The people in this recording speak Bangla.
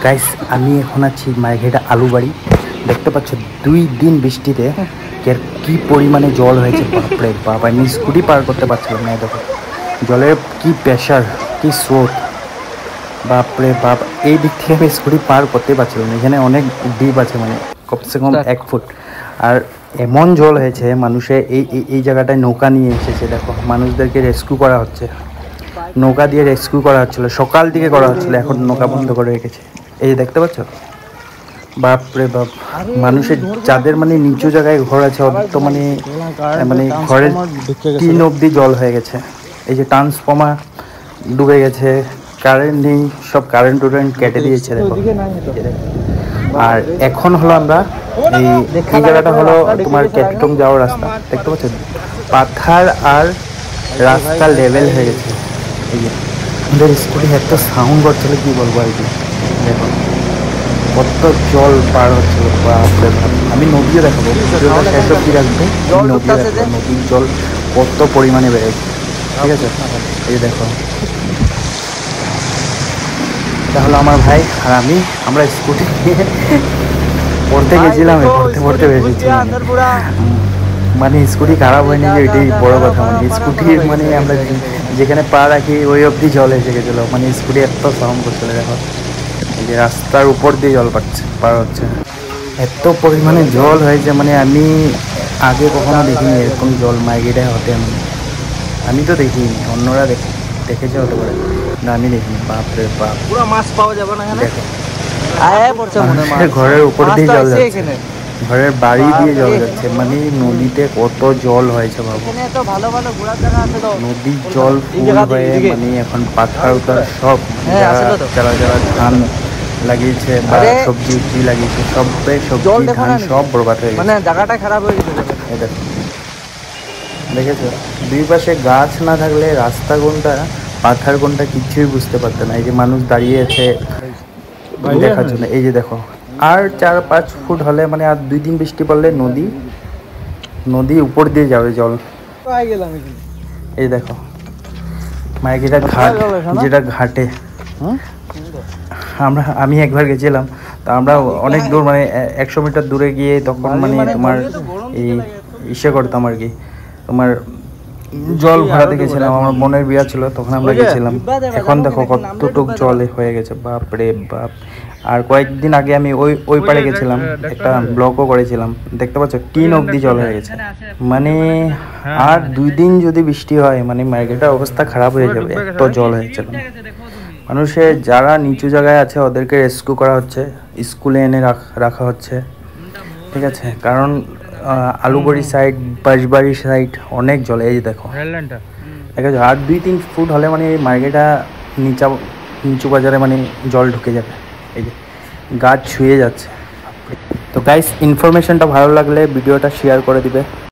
গাইস আমি এখন আছি মার্ঘেটা আলুবাড়ি। দেখতে পাচ্ছ 2 দিন বৃষ্টিতে কি পরিমাণে জল হয়েছে, বাপরে বাপ। আমি স্কুটি পার করতে পারছিলাম না। দেখো জলের কি প্রেশার, কি স্রোত, বাপরে বাপ। এই দিক থেকে আমি স্কুটি পার করতে পারছিলাম না। এখানে অনেক ডিপ আছে, মানে কমসে কম 1 ফুট। আর এমন জল হয়েছে, মানুষে এই জায়গাটায় নৌকা নিয়ে এসেছে। দেখো মানুষদেরকে রেস্কিউ করা হচ্ছে, নৌকা দিয়ে রেস্কিউ করা হচ্ছিল, সকাল দিকে করা হচ্ছিল, এখন নৌকা বন্ধ করে রেখেছে। এই যে দেখতে পাচ্ছ, বাপরে বাপ। মানুষের যাদের মানে নিচু জায়গায় ঘর আছে, ওদের তো মানে মানে ঘরের টিন অবধি জল হয়ে গেছে। এই যে ট্রান্সফর্মার ডুবে গেছে, কারেন্ট নেই, সব কারেন্ট কেটে দিয়েছে। দেখো আর এখন হলো আমরা এই জায়গাটা হলো তোমার ক্যাপিটং যাওয়ার রাস্তা। দেখতে পাচ্ছ পাথার আর রাস্তা লেভেল হয়ে গেছে। এই যে আমাদের স্কুটি এত সাউন্ড করছিল, কি বলবো আর কি। দেখো কত জল পার হচ্ছিল, বাপরে বাপ। আমি নদীও দেখাবো, শেষ অব্দি রাখবো। নদীও দেখাবো, নদীর জল কত পরিমাণে বেড়েছে, ঠিক আছে। এই যে দেখো, এটা হলো আমার ভাই আর আমরা স্কুটি নিয়ে পড়তে গেছিলাম, পড়তে বেরিয়েছি। মানে স্কুটি খারাপ হয়নি, যে এটাই বড় কথা। মানে স্কুটির মানে আমরা যেখানে পা রাখি ওই অবধি জল এসে গেছিলো। মানে স্কুটি এত সাউন্ড করছিল। দেখো এই যে রাস্তার উপর দিয়ে জল পার হচ্ছে, এত পরিমাণে জল হয়েছে। মানে আমি আগে কখনো দেখিনি এরকম জল মাইগেটায় হতে। আমি তো দেখিনি, অন্যরা দেখেছে হতে পারে, না আমি দেখিনি। বাপরে বাপ, পুরো মাছ পাওয়া যাবে না এখানে। দেখো ঘরের উপর দিয়ে জল যাচ্ছে, ঘরের বাড়ি দিয়ে জল যাচ্ছে। মানে নদীতে কত জল হয়েছে ভাবো। নদীর জল ফুল হয়ে মানে এখন পাথার উতার সব যারা যারা ধান লাগিয়েছে বা সবজি উবজি লাগিয়েছে, সবজি ধান সব বরবাদ হয়ে গেছে। মানে জায়গাটা খারাপ হয়ে গেছে। দেখেছো, দুই পাশে গাছ না থাকলে রাস্তা কোনটা পাথার কোনটা কিছুই বুঝতে পারতো না। এই যে মানুষ দাঁড়িয়ে আছে দেখার জন্য। এই যে দেখো, আর 4-5 ফুট হলে, মানে আর 2 দিন বৃষ্টি পড়লে নদী উপর দিয়ে যাবে জল। এই দেখো মাইগেটা ঘাট, যেটা ঘাটে আমি একবার গেছিলাম। তো আমরা অনেক দূর, মানে 100 মিটার দূরে গিয়ে তখন মানে তোমার এই ইসে করতাম আর কি, তোমার জল ভরাতে গেছিলাম। আমার বোনের বিয়া ছিল, তখন আমরা গেছিলাম। এখন দেখো কতটুক জল হয়ে গেছে, বাপরে বাপ। আর কয়েকদিন আগে আমি ওই পাড়ে গেছিলাম, একটা ব্লগও করেছিলাম। দেখতে পাচ্ছ টিন অবধি জল হয়ে গেছে। মানে আর 2 দিন যদি বৃষ্টি হয়, মানে মার্কেটের অবস্থা খারাপ হয়ে যাবে, এত জল হয়েছে। মানুষের যারা নিচু জায়গায় আছে ওদেরকে রেস্কিউ করা হচ্ছে, স্কুলে এনে রাখা হচ্ছে, ঠিক আছে। কারণ আলুবাড়ি সাইড, বাঁশবাড়ি সাইড অনেক জল। এই যে দেখো, ঠিক আছে। আর 2-3 ফুট হলে মানে মার্কেটটা নিচু বাজারে মানে জল ঢুকে যাবে। এই যে গাছ ছুঁয়ে যাচ্ছে। তো গাইস, ইনফরমেশনটা ভালো লাগলে ভিডিওটা শেয়ার করে দিবে।